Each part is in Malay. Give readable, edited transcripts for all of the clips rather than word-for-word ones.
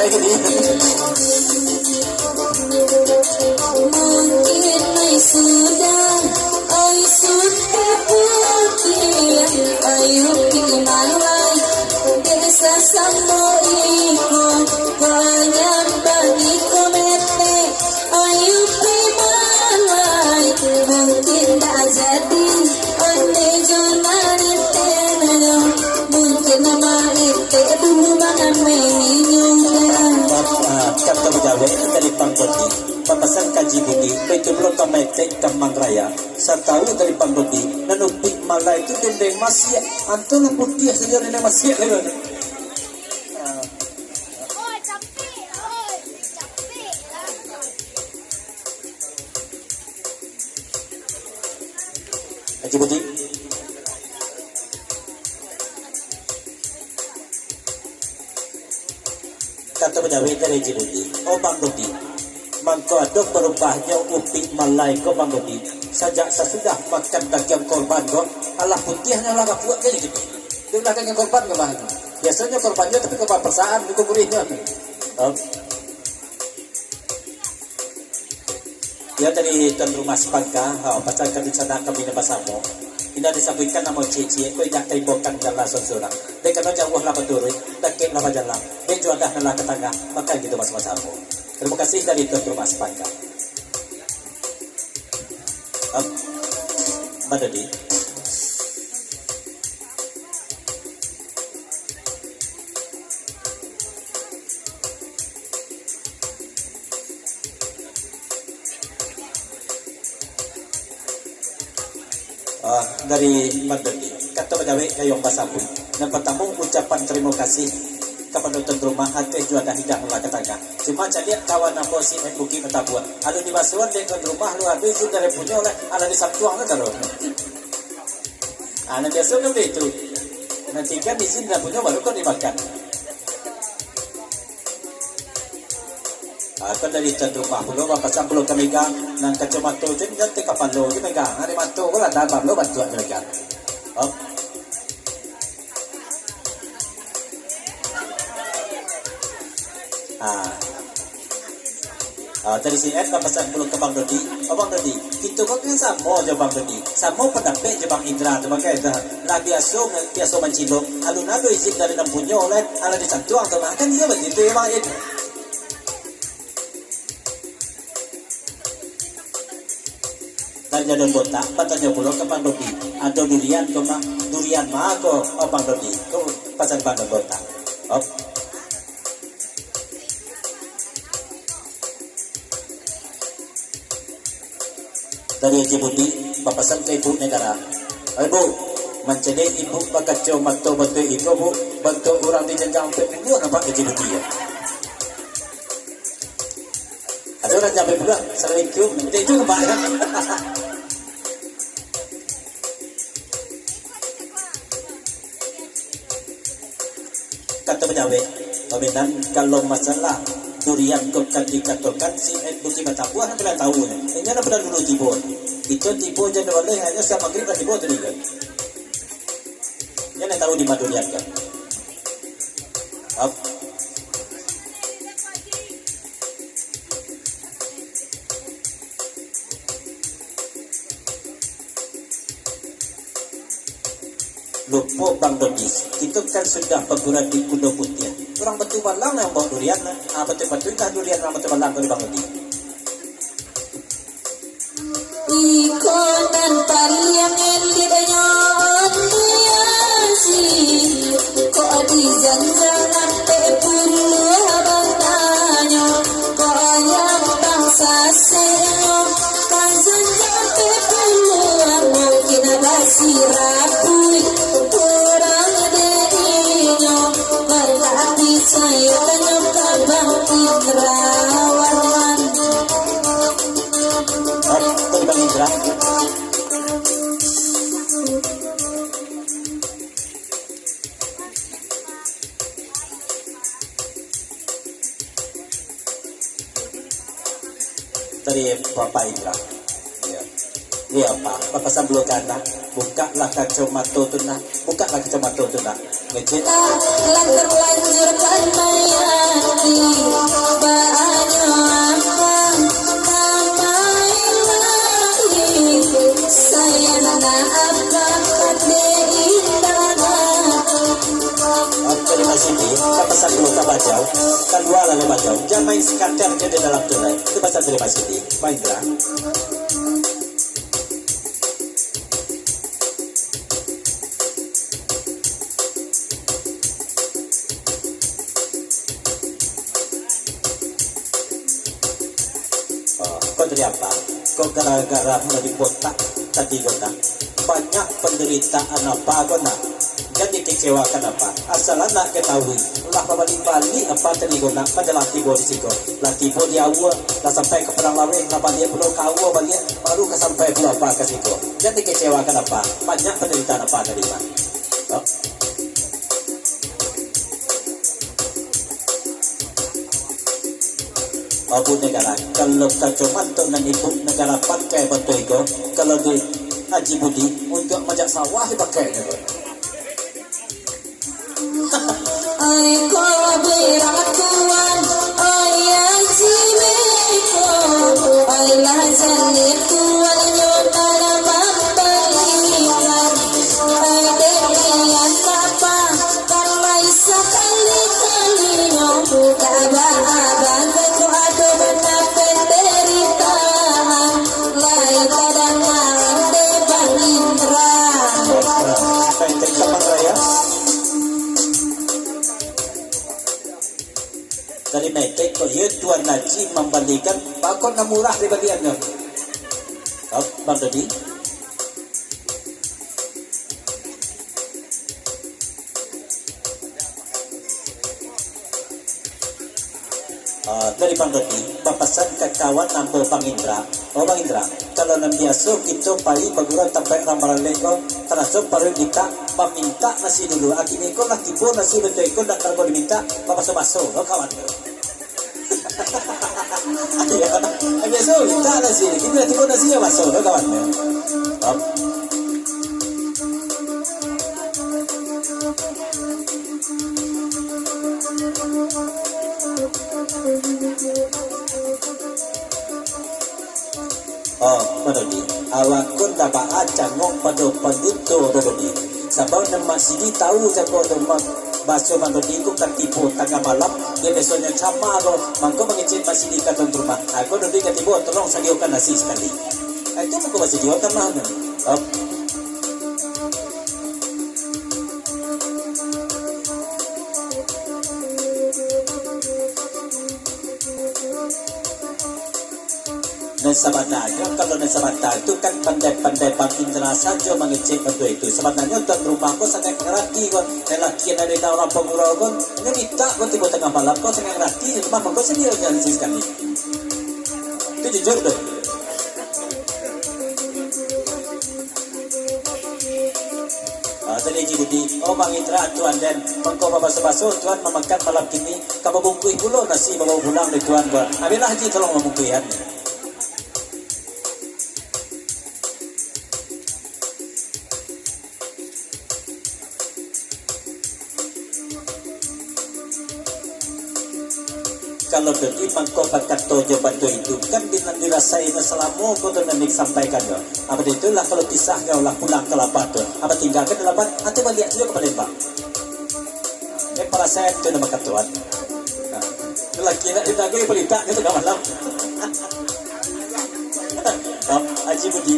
baik ini. Mungkin ay sudah putih, ayo pimalay, desa samo ikut, banyak bagi komete, ayo pimalay, mungkin tak jadi, ane jonan itenyo, mungkin nama ite bukan menyung. Kata berjalan dari Panggodi, papasan kaji budi, itu belum kametek kamang raya, serta dari Panggodi, dan upik malah itu dendeng masih, antum putih saja dendeng masih lagi. Kaji budi. Kata berjalan dari Jibudi, oh Panggodi. Mangko adok berubahnya upik malai ko Panggodi. Sejak sesudah makan daging korban ko, Allah putihnya lah buat jadi gitu. Dia daging korban ke bahan. Biasanya korbannya tapi korban persaan itu gurihnya. Ya dari tuan rumah sepangka, pasal kami sana kami di Pasamo. Ini disebutkan nama cici, kau tidak tembokkan jalan seorang. Dia kena jauh lah betul, dekat lah jalan. Dia juga dah nalar ke tengah, makan gitu mas-mas aku. Terima kasih dari tuan rumah sepangka. Mana di? Dari Mandiri, kata pegawai Kayong Basabu. Yang pertama ucapan terima kasih kepada tuan rumah hati juga dah hidup mulai ketangga. Cuma jadi kawan aku si Buki Metabuan. Ada di Basuan dia tuan rumah lu habis itu dari punya oleh ada di Sabtuang kan taruh. Anak biasa kan itu. Nanti kan di sini dah punya baru kau dimakan. Kan dari tuan rumah belum apa sebelum kami gang nang kacamata tu dan tekapan lo tu megang hari matu ko lah dapat lo bantuan mereka. Dari si Ed papasan belum ke Bang Dodi. Bang Dodi, kita kok kan sama je Bang Dodi. Sama pendapat je Bang Indra tu pakai dah. Lah biasa mencilok. Alun-alun izin dari nam punya oleh ala dicantuang tu kan dia begitu ya Bang Ed. Jadi botak, patanya pulau ke Bang Dodi. Ada durian ke mah, durian mah ko, Bang Dodi. Ko pasang Bang botak. Dari Djibouti, papasan ke ibu negara. Ibu, mencari ibu bakacau mato bantu ibu bu, bantu orang di jenjang pembunuh nampak ke Djibouti ya. Ada orang sampai pula, sering itu nampak kan? Kata penyawe, peminat kalau masalah durian kau kan dikatakan si Buki Matabu anak pernah tahu ni. Ini anak pernah dulu tibo. Itu tibo je oleh hanya siapa maghrib dah tibo tu juga. Dia nak tahu di mana durian kan. Lupa Bang Dodis, kita kan sudah perguruan di Kudo Putih. Orang betul balang yang bawa durian, betul-betul dah durian orang betul balang dari Bang Dodis. Ikon dan pariangan lidahnya durian sih, kok di janjangan pepuluh abang tanya, kok yang bangsa senyum, kan jangan pepuluh mungkin ada sirapui. Saya tanya Bang Indrawan. Bang Indra. Dari Bapak Indra. Ya Pak, Bapak sambil kata, bukalah kacamata tu nak, bukalah kacamata tu nak. Ngecek. Telah terlanjur kan mayati. terima kasih. Kapasan dulu kabajau, kedua lalu bajau. Jangan main sekadar ke di dalam tunai. Itu pasal terima kasih. Maindra. Kau dari apa? Kau gara-gara menjadi botak tadi kota. Banyak penderitaan apa kau nak? Jadi kecewakan apa? Asal anak ketahui, lah balik-balik apa tadi kau nak? Pada latih di siko, latih di awal, lah sampai ke perang lawe, lah balik pulau kau balik, baru ke sampai pulau apa ke siko. Jadi kecewakan apa? Banyak penderitaan apa tadi pak? Oh. Abu negara, kalau kacau mantu dan ibu negara pakai batu itu, kalau di Haji Budi untuk majak sawah dipakai itu. Aiko beratuan ayah jimeko ayah janituan nyotara bambalilan ayah apa kalau sekali kalinya abang-abang betul ada benar penderitaan lain kadang ande Bang Indra. Penting kapan raya? Dari metek kau ya Tuan Haji membandingkan bakon murah daripada anda. Bang tadi. Dari Bang Dodi, bapasan ke kawan nampo Bang Indra. Oh Bang Indra, kalau nam biasa kita pari baguran sampai ramalan leko, terasa paru kita meminta nasi dulu. Akhirnya kau nak tipu nasi betul kau nak kalau diminta, bapak oh kawan. Ya, biasa minta nasi, kita tipu nasi ya masuk, oh kawan. Menodi, awak pun dapat acang ngong pada penduto menodi. Sebab nama sini tahu jago nama baso menodi ku kan tipu tengah malam dia besoknya sama lo, mangko mengecek masih di kantor rumah. Aku menodi kan tipu tolong sediakan nasi sekali. Itu aku masih diwakilkan mana? Dan sebenarnya kalau sebenarnya itu kan pandai-pandai Bang Indra saja mengecek bentuk itu. Sebenarnya tuan rumah kau sangat ngerti kau. Lelaki yang ada orang pengurau kau, ini minta kau tiba tengah malam kau sangat ngerti. Rumah kau sendiri jangan sekali. Itu jujur dong. Tadi Haji Budi, oh Bang Indra tuan dan mengkau baso-baso tuan memakan malam kini. Kamu bungkui pula nasi bawa pulang dari tuan buat. Abilah Haji tolong membungkui ya. Kalau jadi mangkau pakat tojo bantu itu kan dengan dirasai selama kau tu nanti sampaikan yo. Apa itulah kalau kisahnya ulah pulang ke lapat tu. Apa tinggalkan di lapat atau balik juga ke Palembang. Para saya itu nama katuan. Lelaki nak ditagih pelita itu dah malam. Haji Budi.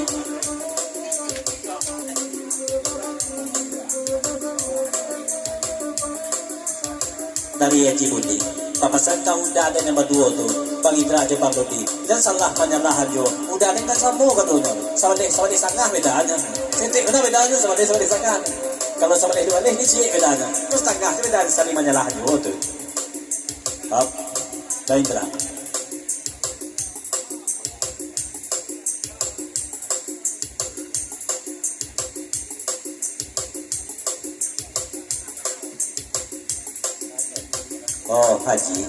Dari Haji Budi. Papasan kau udah ada nombor 2 tu, Bang Indra aja Bang Dodi. Dan salah penyalahan jo. Udah ada kan sama kan tu. Sama deh sangat bedanya. Sentik mana bedanya sama deh sangat. Kalau sama deh dua ni cik bedanya. Terus tengah tu bedanya saling menyalahan jo tu. Bang Indra. Oh Haji,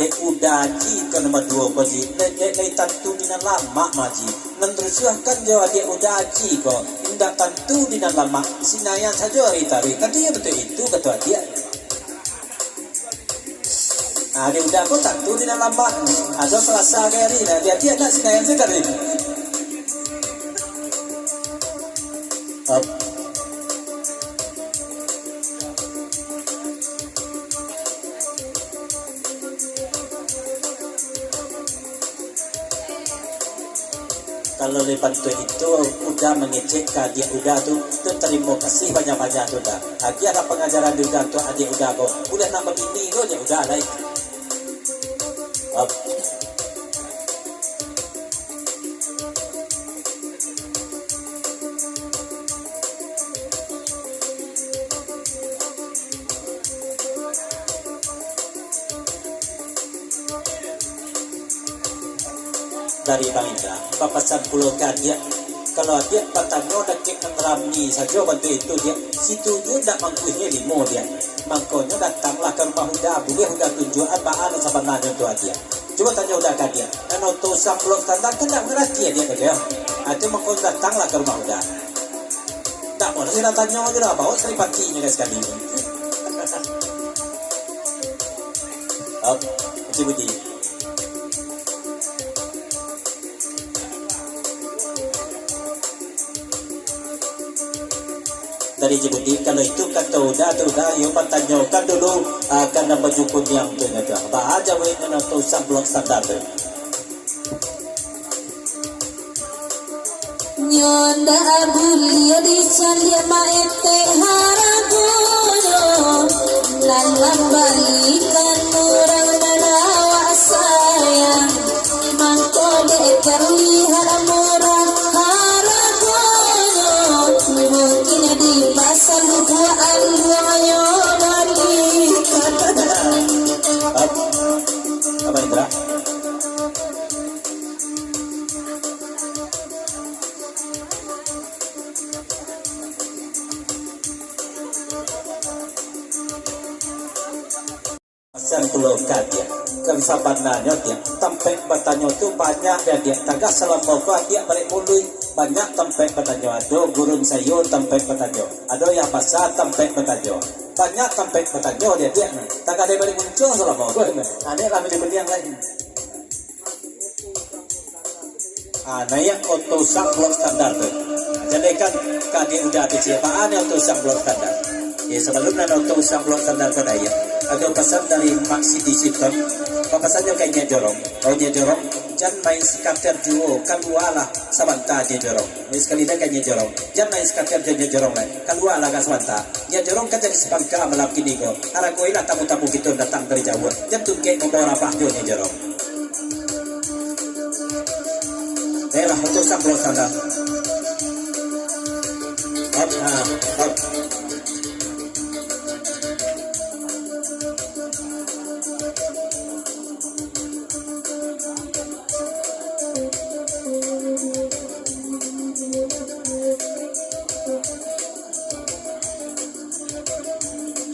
dek udah Haji ke nombor 2 Haji, dek tentu dina lama Haji. Nenterusiakan jawab dek udah Haji kok, indak tentu dina lama. Sinayan saja itari, kan dia betul itu betul dia. Dia udah kok tentu dina lama. Ada Selasa hari, dia nak sinayan sekali. Kalau lepas itu udah mengecek ke dia udah tu terima kasih banyak-banyak tu dah. Dia ada pengajaran dia udah tu adik udah kok. Boleh nak begini kok dia udah lah. Dari Bang Indra, papasan pulau dia kalau dia patangnya dekat Ramli saja bantu itu dia situ dia tak mangkunya limo dia mangkonya datanglah ke rumah Huda boleh Huda tunjuk apaan sebenarnya tu dia coba tanya Huda ke dia dan auto samplok standar kan tak ngerti dia dia itu mangkon datanglah ke rumah Huda tak mau saya tanya aja lah bawa seri patinya guys sekali ini Cibuti dari Djibouti kalau itu kata udah yuk tanyakan dulu karena baju kuning tu ada apa aja we nak tu sablon standar tu Nyonda abulia di salia maete haragono lan balikan orang menawa sayang mangko de terlihat murah haragono mungkin di pasal bukaan ayo balik apa Indra San Pulau Kadia kan sabananya dia tempat bertanya tu banyak dia tagah selama dia balik mului banyak tempat bertanya ada gurun sayur tempat bertanya ada yang basah tempat bertanya banyak tempat bertanya dia tagah dia balik muncul selama ada lah benda yang lain nah yang auto sablon standar tu jadi kan kaki udah ada siapaan yang auto sablon standar ya sebelumnya auto sablon standar pada ya ada pesan dari Maxi Disipton pesannya kayaknya jorong jorong jangan main skater juo kalualah sabanta dia jorong ini sekali dah kayaknya jorong jangan main skater dia jorong lah kalualah ka sabanta dia jorong kan jadi sepangka malam kini ko harap ko ilah tamu-tamu kita datang dari jauh jangan tungke membawa apa dia jorong lah untuk sablon standar up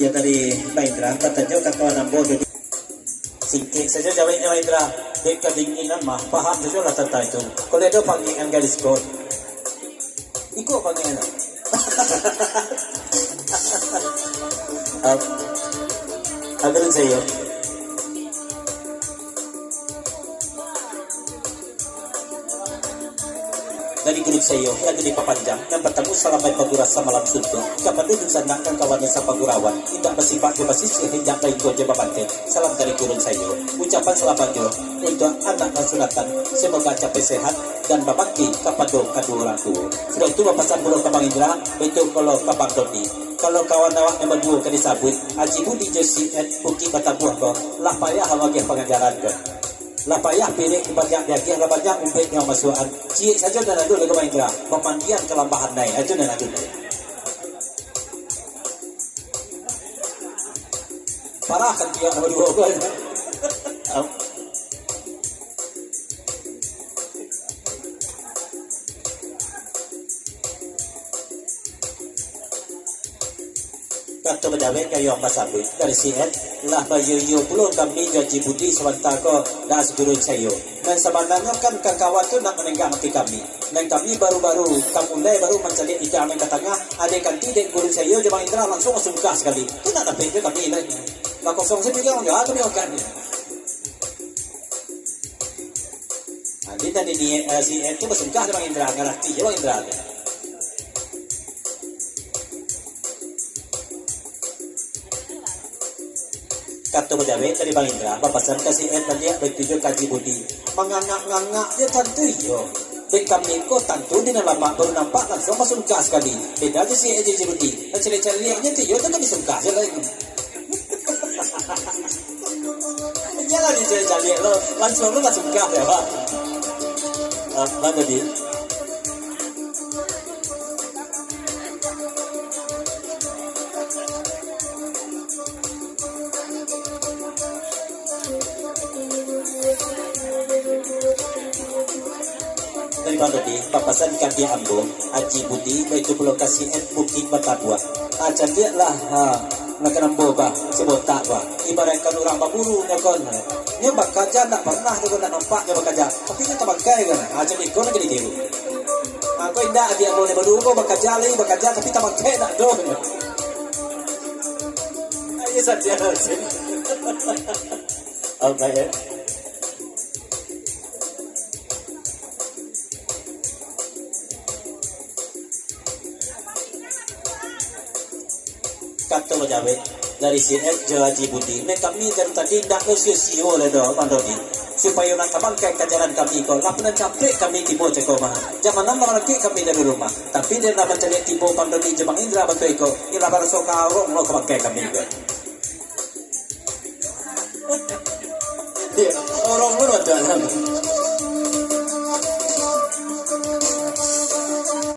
ya dari Maindra katanya kata nambo singkik saja jawabnya Maindra dek kedinginan mah paham saja lah tentang itu kalau ada panggilan garis kod ikut panggilan agar saya dari grup saya yang jadi papanjang yang bertemu salamai pagurasa malam suntuk kapan duduk sandakan kawannya sa pagurawan tidak bersifat ke basis hendak baik aja babante salam dari gurun saya ucapan selamat yo untuk anak nasunatan semoga capai sehat dan babakti kepada kedua orang tua sudah itu papasan pulau Bang Indra itu kalau Bang Dodi kalau kawan awak yang berdua ke disabut Haji Budi Josi Bukit Batabuah ko lah payah awak pengajaran ko lah payah pilih banyak dia lah banyak umpit yang masukan cik saja dan ada lagi Bang Indra pemandian kelambahan naik aja dan ada parah kan dia berdua kan kata berdawet kayu yang pasabut dari CN lah bayu belum kami Haji Budi Swantako dan segurun saya dan sebenarnya kan kawan tu nak menenggak mati kami dan kami baru-baru mulai baru mencari ikan ke tengah ada kan tidak gurun saya Bang Indra langsung sungkah sekali itu nak dapat je kami lagi nak kosong saya bilang ya kami akan nanti tadi ni CN tu bersungkah Bang Indra ngerti je Bang Indra kata berjawab dari Bang Indra papasan kasih tadi bertujuh Haji Budi mengangak-ngangak dia tentu yo Baik kami ko tentu di lama baru nampak langsung masuk gas sekali. Beda je si Eji Jiruti. Dan cari-cari lihatnya tu, yo tu kan disungkah je lagi. Jangan dicari-cari lihat lo, langsung lo masuk gas ya pak. Bang Dodi. Dari Bang Dodi, papasan ikan dia ambo, Haji Budi, itu lokasi Bukit Batabua. Acan dia lah, nak nambo ba, sebotak ba. Ibaratkan orang baburu nya kon. Nya bakaja nak pernah dia nak nampak nya bakaja. Tapi nya tabakai kan. Acan ikon nak ditiru. Aku indah dia boleh berdua bakaja lagi bakaja tapi tabakai nak do. Ayo saja sini. Okay. Kata menjawab dari CF Haji Budi, kami dari tadi nak sio le do Bang Dodi supaya nak kabangkai kajaran kami kau lapan capek kami tibo ceko mah zaman nama lagi kami dari rumah tapi dia nak mencari tibo Bang Dodi Jemang Indra betul iko ila barso kau lo kabangkai kami ko dia orang lu ada